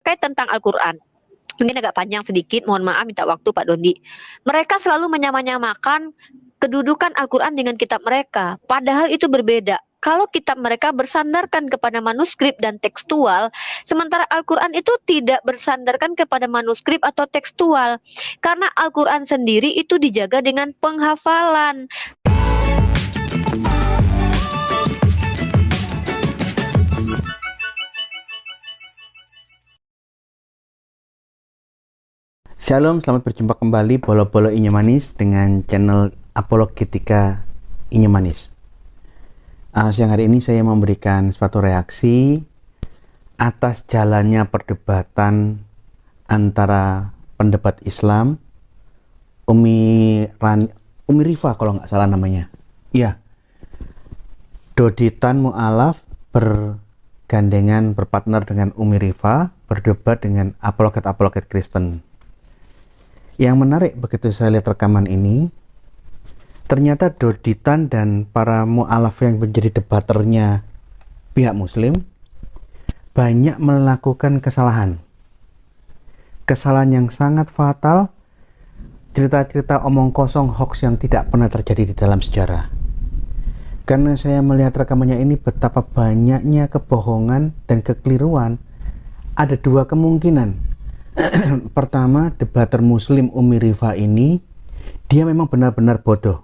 terkait tentang Al-Quran. Mungkin agak panjang sedikit, mohon maaf, minta waktu Pak Dondi. Mereka selalu menyamakan kedudukan Al-Quran dengan kitab mereka, padahal itu berbeda. Kalau kitab mereka bersandarkan kepada manuskrip dan tekstual, sementara Al-Quran itu tidak bersandarkan kepada manuskrip atau tekstual. Karena Al-Quran sendiri itu dijaga dengan penghafalan. Shalom, selamat berjumpa kembali Bolo-Bolo Inyo Manis dengan channel Apologetika Inyo Manis. Siang hari ini saya memberikan suatu reaksi atas jalannya perdebatan antara pendebat Islam Umi Rifa kalau nggak salah namanya. Iya, Doditan Mu'alaf bergandengan berpartner dengan Umi Rifa berdebat dengan apologet Kristen. Yang menarik begitu saya lihat rekaman ini, ternyata Doditan dan para mu'alaf yang menjadi debaternya pihak muslim banyak melakukan kesalahan yang sangat fatal, cerita-cerita omong kosong, hoax yang tidak pernah terjadi di dalam sejarah. Karena saya melihat rekamannya ini betapa banyaknya kebohongan dan kekeliruan, ada dua kemungkinan. Pertama, debater muslim Umi Rifa ini dia memang benar-benar bodoh,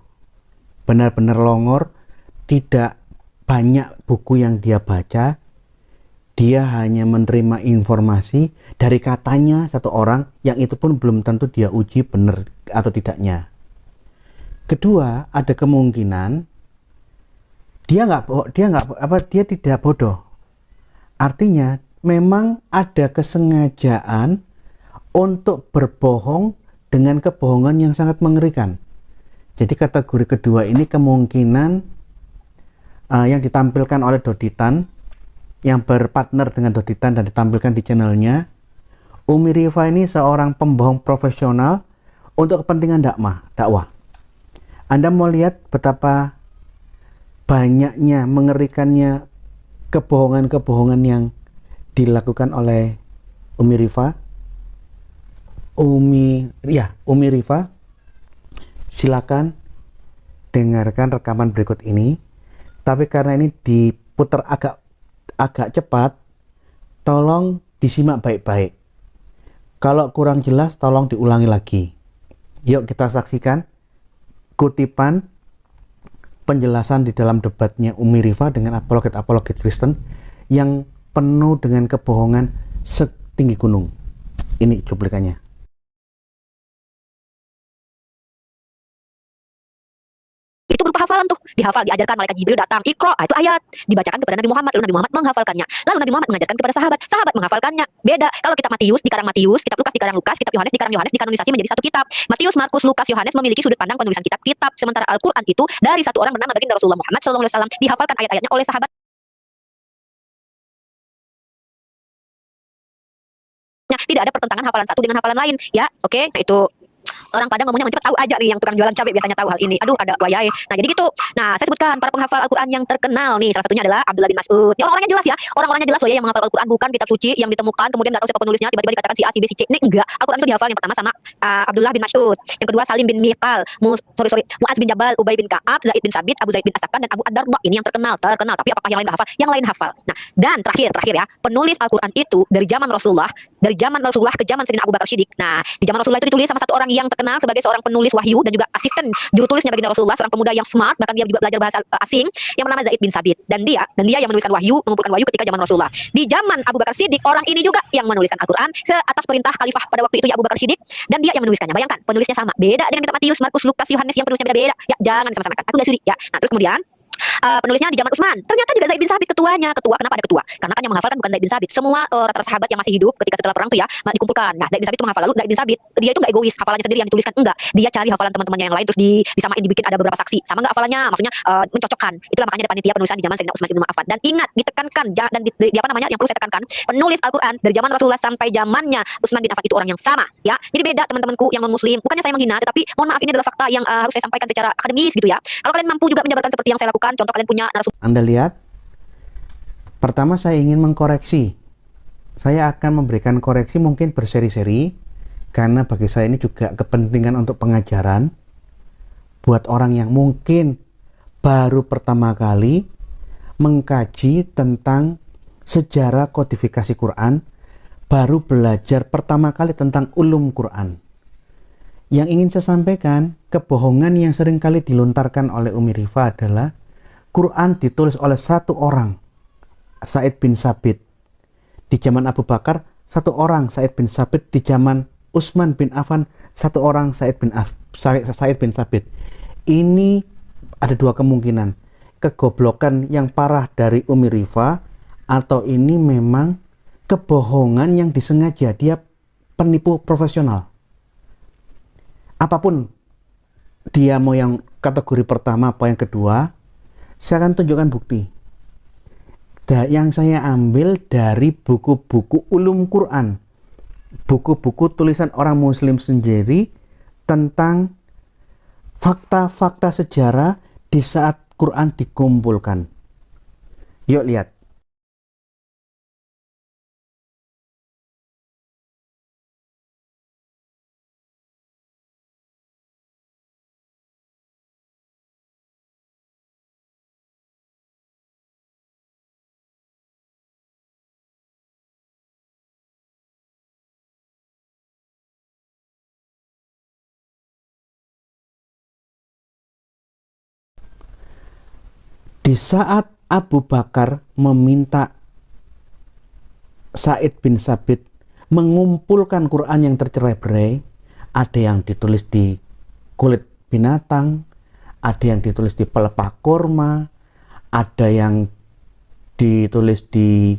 benar-benar longor, tidak banyak buku yang dia baca, dia hanya menerima informasi dari katanya satu orang yang itu pun belum tentu dia uji benar atau tidaknya. Kedua, ada kemungkinan dia tidak bodoh, artinya memang ada kesengajaan untuk berbohong dengan kebohongan yang sangat mengerikan. Jadi kategori kedua ini kemungkinan yang ditampilkan oleh Doditan, yang berpartner dengan Doditan dan ditampilkan di channelnya. Umi Rifa ini seorang pembohong profesional untuk kepentingan dakwah. Anda mau lihat betapa banyaknya, mengerikannya kebohongan-kebohongan yang dilakukan oleh Umi Rifa. Umi Rifa, silakan dengarkan rekaman berikut ini. Tapi karena ini diputar agak cepat, tolong disimak baik-baik. Kalau kurang jelas, tolong diulangi lagi. Yuk kita saksikan kutipan penjelasan di dalam debatnya Umi Rifa dengan apologet Kristen yang penuh dengan kebohongan setinggi gunung. Ini cuplikannya. Itu berupa hafalan tuh, dihafal, diajarkan, malaikat Jibril datang, Iqra, itu ayat, dibacakan kepada Nabi Muhammad, lalu Nabi Muhammad menghafalkannya, lalu Nabi Muhammad mengajarkan kepada sahabat menghafalkannya. Beda, kalau kitab Matius dikarang Matius, kitab Lukas dikarang Lukas, kitab Yohanes dikarang Yohanes, dikanonisasi menjadi satu kitab. Matius, Markus, Lukas, Yohanes memiliki sudut pandang penulisan kitab-kitab, sementara Al-Quran itu dari satu orang bernama baginda Rasulullah Muhammad SAW, dihafalkan ayat-ayatnya oleh sahabat. Tidak ada pertentangan hafalan satu dengan hafalan lain, ya, oke. Nah, itu orang Padang ngomongnya cepat tahu aja nih, yang tukang jualan cabai biasanya tahu hal ini. Aduh, ada wayai. Nah, jadi gitu. Nah, saya sebutkan para penghafal Al-Quran yang terkenal nih. Salah satunya adalah Abdullah bin Mas'ud. Ya, orang-orangnya jelas ya. Orang-orangnya jelas loh ya, yang menghafal Al-Quran, bukan kitab suci yang ditemukan kemudian nggak tahu siapa penulisnya, tiba-tiba dikatakan si A, si B, si C. Ini enggak. Al-Quran itu dihafal yang pertama sama Abdullah bin Mas'ud. Yang kedua Salim bin Miqal, Mu'az bin Jabal, Ubay bin Ka'ab, Zaid bin Sabit, Abu Zaid bin Asakan, dan Abu Ad-Darda. Ini yang terkenal. Tapi apakah yang lain nggak hafal? Yang lain hafal. Nah, dan terakhir ya, penulis Al-Quran itu dari zaman Rasulullah ke zaman Sayyidina Abu Bakar Siddiq. Nah, di zaman Rasulullah itu ditulis sama satu orang yang terkenal sebagai seorang penulis wahyu dan juga asisten juru tulisnya baginda Rasulullah, seorang pemuda yang smart, bahkan dia juga belajar bahasa asing, yang bernama Zaid bin Sabit. Dan dia yang menuliskan wahyu, mengumpulkan wahyu ketika zaman Rasulullah. Di zaman Abu Bakar Siddiq, orang ini juga yang menuliskan Al-Quran atas perintah khalifah pada waktu itu, ya, Abu Bakar Siddiq, dan dia yang menuliskannya. Bayangkan, penulisnya sama. Beda dengan kitab Matius, Markus, Lukas, Yohanes yang penulisnya beda-beda. Ya, jangan sama-samakan. Aku nggak sudi, ya. Nah, terus kemudian penulisnya di zaman Utsman. Ternyata juga Zaid bin Sabit ketuanya. Kenapa ada ketua? Karena kan yang menghafalkan bukan Zaid bin Sabit. Semua rata-rata sahabat yang masih hidup ketika setelah perang tuh ya, dikumpulkan. Nah, Zaid bin Sabit itu menghafal. Lalu Zaid bin Sabit dia itu nggak egois, hafalannya sendiri yang dituliskan, enggak. Dia cari hafalan teman-temannya yang lain terus disamain, dibikin ada beberapa saksi. Sama enggak hafalannya? Maksudnya mencocokkan. Itulah makanya ada panitia penulisan di zaman Sayyidina Utsman bin Affan. Dan ingat, ditekankan dan yang perlu saya tekankan, penulis Al-Quran dari zaman Rasulullah sampai zamannya Utsman bin Affan itu orang yang sama, ya. Jadi beda teman-temanku yang non-muslim. Bukannya saya menghina, tetapi mohon maaf, ini adalah fakta yang harus saya sampaikan secara akademis gitu ya. Kalau kalian mampu juga menjabarkan seperti yang saya lakukan, contoh kalian punya narasumber. Anda lihat, pertama saya ingin mengkoreksi saya akan memberikan koreksi mungkin berseri-seri, karena bagi saya ini juga kepentingan untuk pengajaran buat orang yang mungkin baru pertama kali mengkaji tentang sejarah kodifikasi Quran, baru belajar pertama kali tentang ulum Quran. Yang ingin saya sampaikan, kebohongan yang sering kali dilontarkan oleh Umi Rifa adalah Quran ditulis oleh satu orang, Said bin Sabit. Di zaman Abu Bakar, satu orang Said bin Sabit. Di zaman Utsman bin Affan, satu orang Said bin Sabit. Ini ada dua kemungkinan. Kegoblokan yang parah dari Umi Rifa, atau ini memang kebohongan yang disengaja. Dia penipu profesional. Apapun dia mau yang kategori pertama apa yang kedua, saya akan tunjukkan bukti. Yang saya ambil dari buku-buku ulum Quran, buku-buku tulisan orang muslim sendiri tentang fakta-fakta sejarah di saat Quran dikumpulkan. Yuk lihat. Di saat Abu Bakar meminta Said bin Sabit mengumpulkan Quran yang tercerai-berai, ada yang ditulis di kulit binatang, ada yang ditulis di pelepah korma, ada yang ditulis di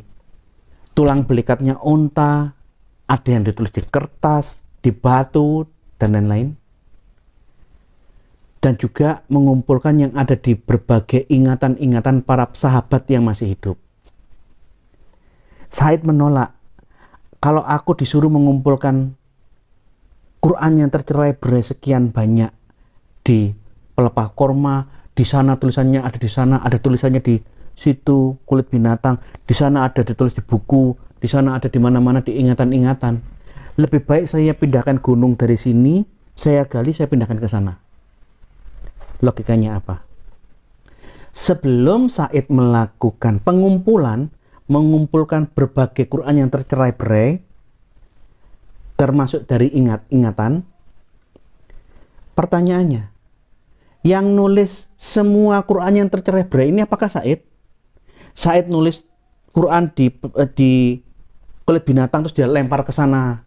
tulang belikatnya unta, ada yang ditulis di kertas, di batu, dan lain-lain. Dan juga mengumpulkan yang ada di berbagai ingatan-ingatan para sahabat yang masih hidup. Said menolak. Kalau aku disuruh mengumpulkan Quran yang tercerai-berai sekian banyak di pelepah korma, di sana tulisannya ada di sana, ada tulisannya di situ kulit binatang, di sana ada ditulis di buku, di sana ada di mana-mana di ingatan-ingatan. Lebih baik saya pindahkan gunung dari sini, saya gali, saya pindahkan ke sana. Logikanya apa? Sebelum Said melakukan pengumpulan, mengumpulkan berbagai Quran yang tercerai-berai, termasuk dari ingatan, pertanyaannya, yang nulis semua Quran yang tercerai-berai ini apakah Said? Said nulis Quran di kulit binatang terus dia lempar ke sana,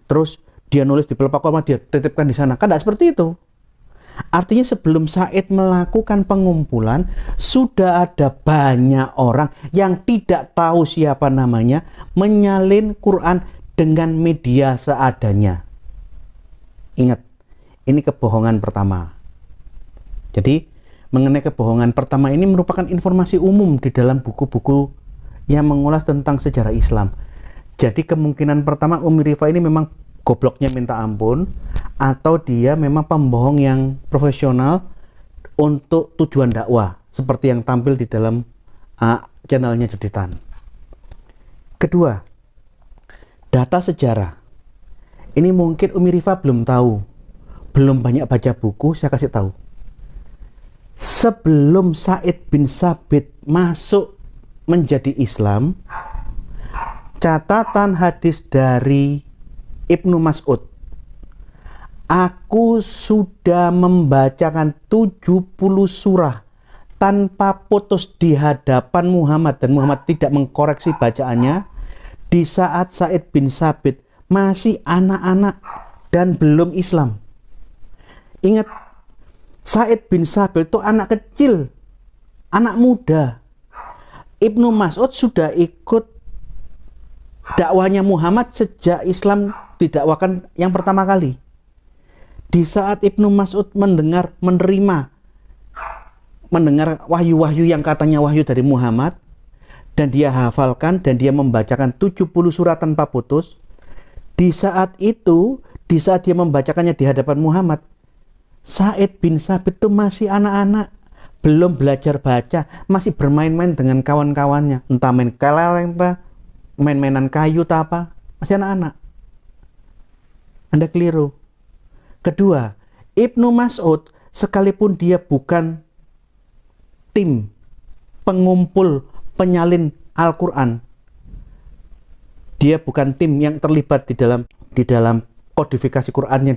terus dia nulis di pelepah korma, dia titipkan di sana. Kan tidak seperti itu. Artinya sebelum Said melakukan pengumpulan, sudah ada banyak orang yang tidak tahu siapa namanya menyalin Quran dengan media seadanya. Ingat, ini kebohongan pertama. Jadi, mengenai kebohongan pertama ini merupakan informasi umum di dalam buku-buku yang mengulas tentang sejarah Islam. Jadi kemungkinan pertama Umi Rifa ini memang gobloknya minta ampun, atau dia memang pembohong yang profesional untuk tujuan dakwah, seperti yang tampil di dalam channelnya Juditan. Kedua, data sejarah. Ini mungkin Umi Rifa belum tahu, belum banyak baca buku, saya kasih tahu. Sebelum Said bin Sabit masuk menjadi Islam, catatan hadis dari Ibnu Mas'ud, aku sudah membacakan 70 surah tanpa putus di hadapan Muhammad, dan Muhammad tidak mengkoreksi bacaannya di saat Said bin Sabit masih anak-anak dan belum Islam. Ingat, Said bin Sabit itu anak kecil, anak muda. Ibnu Mas'ud sudah ikut dakwahnya Muhammad sejak Islam didakwakan yang pertama kali. Di saat Ibnu Mas'ud mendengar wahyu-wahyu yang katanya wahyu dari Muhammad, dan dia hafalkan dan dia membacakan 70 surat tanpa putus, di saat itu, di saat dia membacakannya di hadapan Muhammad, Said bin Sabit itu masih anak-anak, belum belajar baca, masih bermain-main dengan kawan-kawannya, entah main kelereng, main-mainan kayu tak apa, masih anak-anak. Anda keliru. Kedua, Ibnu Mas'ud sekalipun dia bukan tim pengumpul penyalin Al-Quran, dia bukan tim yang terlibat di dalam kodifikasi Quran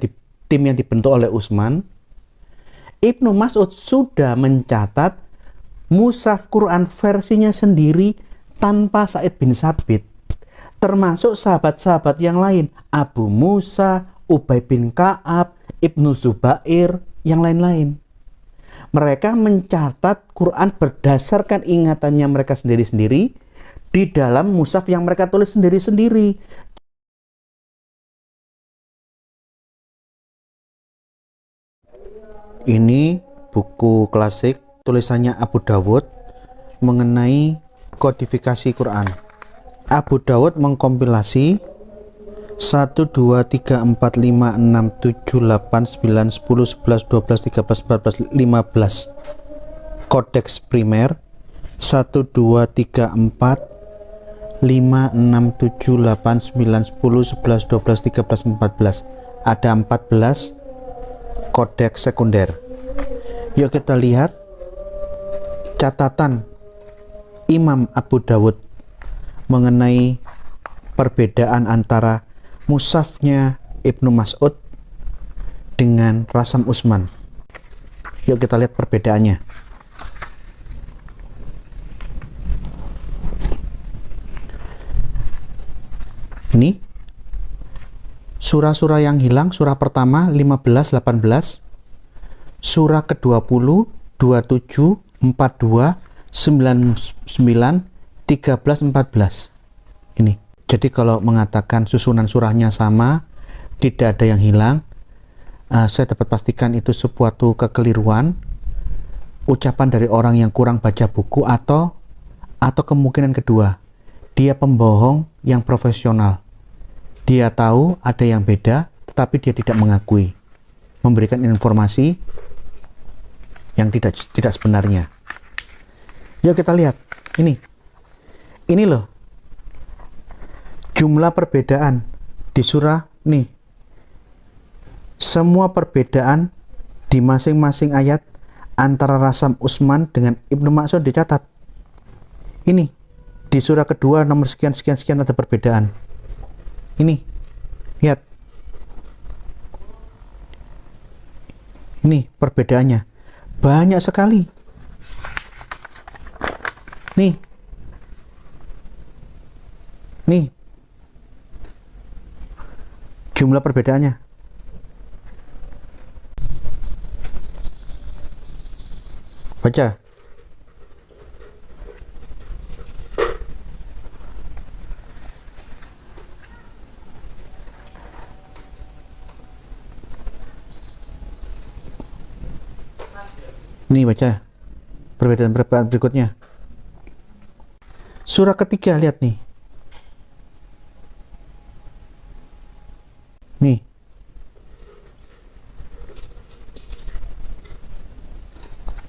tim yang dibentuk oleh Utsman. Ibnu Mas'ud sudah mencatat mushaf Quran versinya sendiri tanpa Sa'id bin Sabit, termasuk sahabat-sahabat yang lain, Abu Musa, Ubay bin Ka'ab, Ibnu Zubair, yang lain-lain. Mereka mencatat Quran berdasarkan ingatannya mereka sendiri-sendiri di dalam mushaf yang mereka tulis sendiri-sendiri. Ini buku klasik tulisannya Abu Dawud mengenai kodifikasi Quran. Abu Dawud mengkompilasi 1, 2, 3, 4, 5, 6, 7, 8, 9, 10, 11, 12, 13, 14, 15 kodeks primer. 1, 2, 3, 4, 5, 6, 7, 8, 9, 10, 11, 12, 13, 14. Ada 14 kodeks sekunder. Yuk kita lihat catatan Imam Abu Dawud mengenai perbedaan antara mushafnya Ibnu Mas'ud dengan Rasam Utsman. Yuk kita lihat perbedaannya. Ini surah-surah yang hilang, surah pertama 15, 18, surah ke-20, 27, 42, 99, 13, 14. Ini. Jadi kalau mengatakan susunan surahnya sama, tidak ada yang hilang, saya dapat pastikan itu suatu kekeliruan, ucapan dari orang yang kurang baca buku, atau kemungkinan kedua, dia pembohong yang profesional. Dia tahu ada yang beda, tetapi dia tidak mengakui, memberikan informasi yang tidak sebenarnya. Yuk kita lihat, ini loh, jumlah perbedaan di surah nih. Semua perbedaan di masing-masing ayat antara Rasam Utsman dengan Ibnu Mas'ud dicatat. Ini di surah kedua nomor sekian sekian sekian ada perbedaan. Ini, lihat. Ini perbedaannya. Banyak sekali. Nih. Jumlah perbedaannya. Baca. Nih baca perbedaan berikutnya. Surah ketiga, lihat nih. Nih.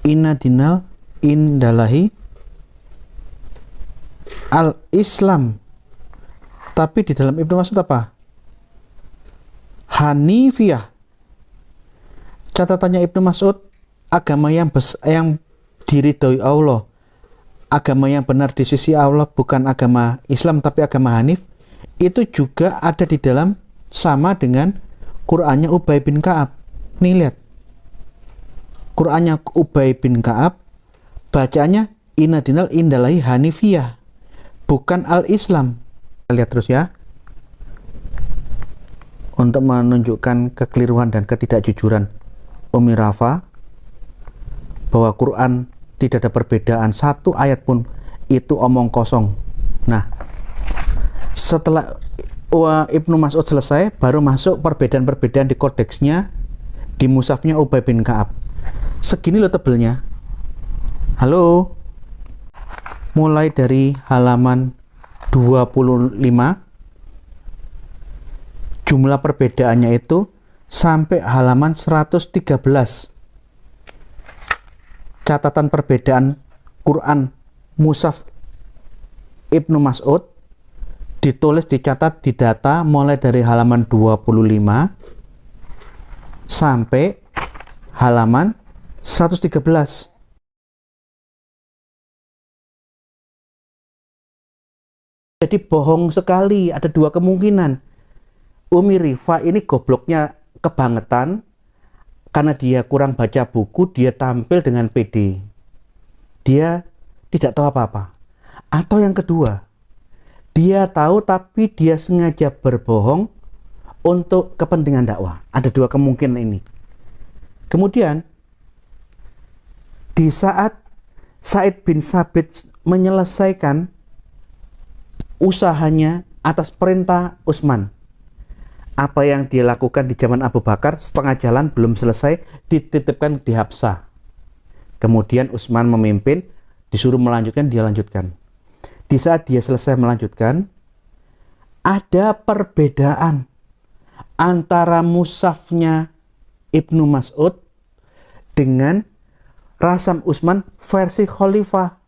Inna dinal indalahi al-Islam. Tapi di dalam Ibnu Mas'ud apa? Hanifiyah. Catatannya Ibnu Mas'ud, agama yang diridhoi Allah, agama yang benar di sisi Allah bukan agama Islam tapi agama Hanif, itu juga ada di dalam, sama dengan Qur'annya Ubay bin Ka'ab. Nih lihat, Qur'annya Ubay bin Ka'ab bacaannya inna dinal indalahi hanifiyah, bukan al-Islam. Lihat terus ya, untuk menunjukkan kekeliruan dan ketidakjujuran Umi Rafa bahwa Quran tidak ada perbedaan satu ayat pun, itu omong kosong. Nah, setelah Ibnu Mas'ud selesai, baru masuk perbedaan-perbedaan di kodeksnya, di mushafnya Ubay bin Ka'ab. Segini loh tebelnya. Halo, mulai dari halaman 25, jumlah perbedaannya itu sampai halaman 113. Catatan perbedaan Quran mushaf Ibnu Mas'ud ditulis, dicatat, didata mulai dari halaman 25 sampai halaman 113. Jadi bohong sekali, ada dua kemungkinan. Umi Rifa ini gobloknya kebangetan, karena dia kurang baca buku, dia tampil dengan pede. Dia tidak tahu apa-apa. Atau yang kedua, dia tahu tapi dia sengaja berbohong untuk kepentingan dakwah. Ada dua kemungkinan ini. Kemudian, di saat Said bin Sabit menyelesaikan usahanya atas perintah Utsman, apa yang dia lakukan di zaman Abu Bakar setengah jalan belum selesai, dititipkan di Habsah. Kemudian Utsman memimpin, disuruh melanjutkan, dia lanjutkan. Di saat dia selesai melanjutkan, ada perbedaan antara mushafnya Ibnu Mas'ud dengan Rasam Utsman versi Khalifah.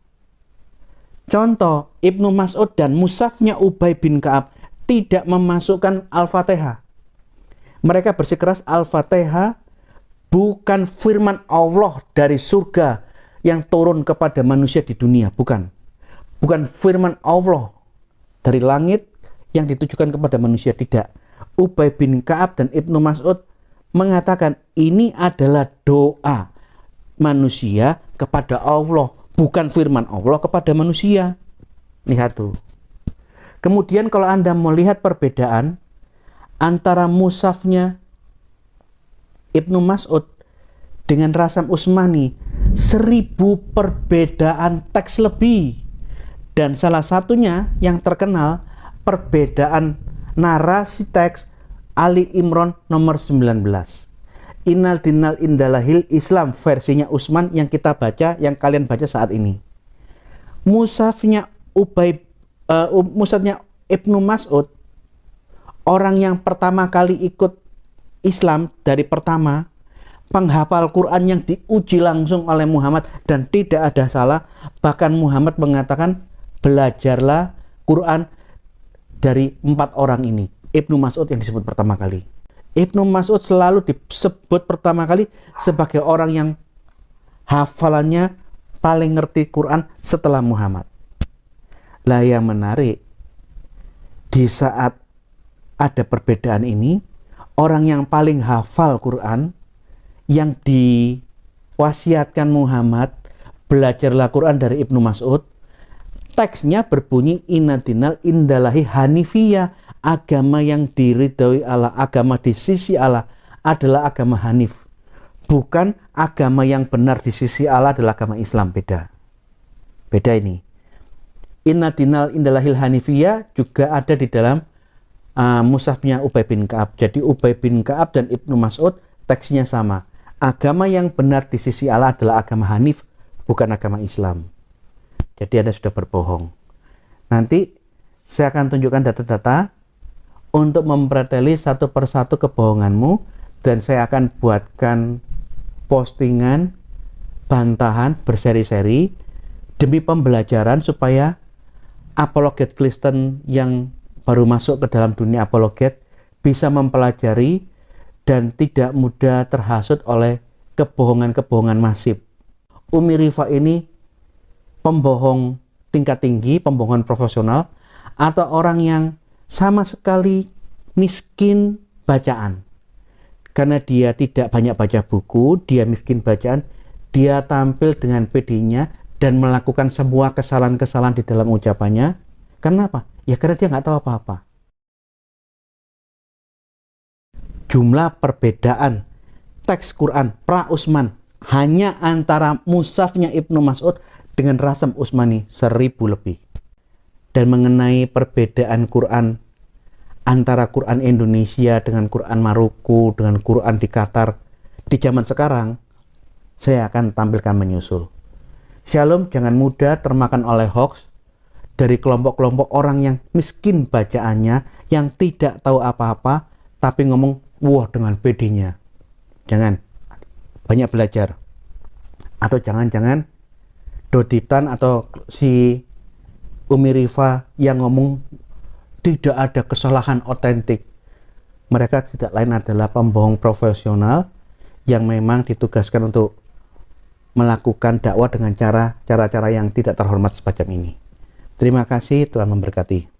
Contoh, Ibnu Mas'ud dan mushafnya Ubay bin Ka'ab tidak memasukkan Al-Fatihah. Mereka bersikeras Al-Fatihah bukan firman Allah dari surga yang turun kepada manusia di dunia, bukan. Bukan firman Allah dari langit yang ditujukan kepada manusia, tidak. Ubay bin Ka'ab dan Ibnu Mas'ud mengatakan ini adalah doa manusia kepada Allah, bukan firman Allah kepada manusia. Lihat tuh. Kemudian kalau Anda melihat perbedaan antara mushafnya Ibnu Mas'ud dengan Rasam Utsmani, 1000 perbedaan teks lebih. Dan salah satunya yang terkenal perbedaan narasi teks Ali Imran nomor 19. Innal dinal indalahil Islam versinya Utsman yang kita baca, yang kalian baca saat ini. Mushafnya mushafnya Ibnu Mas'ud, orang yang pertama kali ikut Islam dari pertama, penghafal Quran yang diuji langsung oleh Muhammad dan tidak ada salah. Bahkan Muhammad mengatakan belajarlah Quran dari 4 orang ini. Ibnu Mas'ud yang disebut pertama kali. Ibnu Mas'ud selalu disebut pertama kali sebagai orang yang hafalannya paling ngerti Quran setelah Muhammad. Lah yang menarik, di saat ada perbedaan ini, orang yang paling hafal Quran yang diwasiatkan Muhammad, belajarlah Quran dari Ibnu Mas'ud, teksnya berbunyi inna dinal indalahi hanifiyah, agama yang diridhoi Allah, agama di sisi Allah adalah agama Hanif, bukan agama yang benar di sisi Allah adalah agama Islam. Beda ini. Inna dinal indalahil hanifiyah juga ada di dalam mushafnya Ubay bin Ka'ab. Jadi Ubay bin Ka'ab dan Ibnu Mas'ud teksnya sama, agama yang benar di sisi Allah adalah agama Hanif, bukan agama Islam. Jadi Anda sudah berbohong. Nanti saya akan tunjukkan data-data untuk mempreteli satu persatu kebohonganmu, dan saya akan buatkan postingan bantahan berseri-seri demi pembelajaran supaya apologet Kristen yang baru masuk ke dalam dunia apologet bisa mempelajari dan tidak mudah terhasut oleh kebohongan-kebohongan masif. Umi Rifa ini pembohong tingkat tinggi, pembohongan profesional, atau orang yang sama sekali miskin bacaan. Karena dia tidak banyak baca buku, dia miskin bacaan, dia tampil dengan pedenya dan melakukan semua kesalahan-kesalahan di dalam ucapannya. Kenapa? Ya karena dia nggak tahu apa-apa. Jumlah perbedaan teks Quran pra Utsman hanya antara mushafnya Ibnu Mas'ud dengan Rasam Utsmani 1000 lebih. Dan mengenai perbedaan Quran antara Quran Indonesia dengan Quran Maroko, dengan Quran di Qatar di zaman sekarang, saya akan tampilkan menyusul. Shalom, jangan mudah termakan oleh hoax dari kelompok-kelompok orang yang miskin bacaannya, yang tidak tahu apa-apa, tapi ngomong wah dengan pedenya. Jangan, banyak belajar. Atau jangan-jangan Doditan atau si Umi Rifa yang ngomong tidak ada kesalahan otentik. Mereka tidak lain adalah pembohong profesional yang memang ditugaskan untuk melakukan dakwah dengan cara-cara yang tidak terhormat semacam ini. Terima kasih, Tuhan memberkati.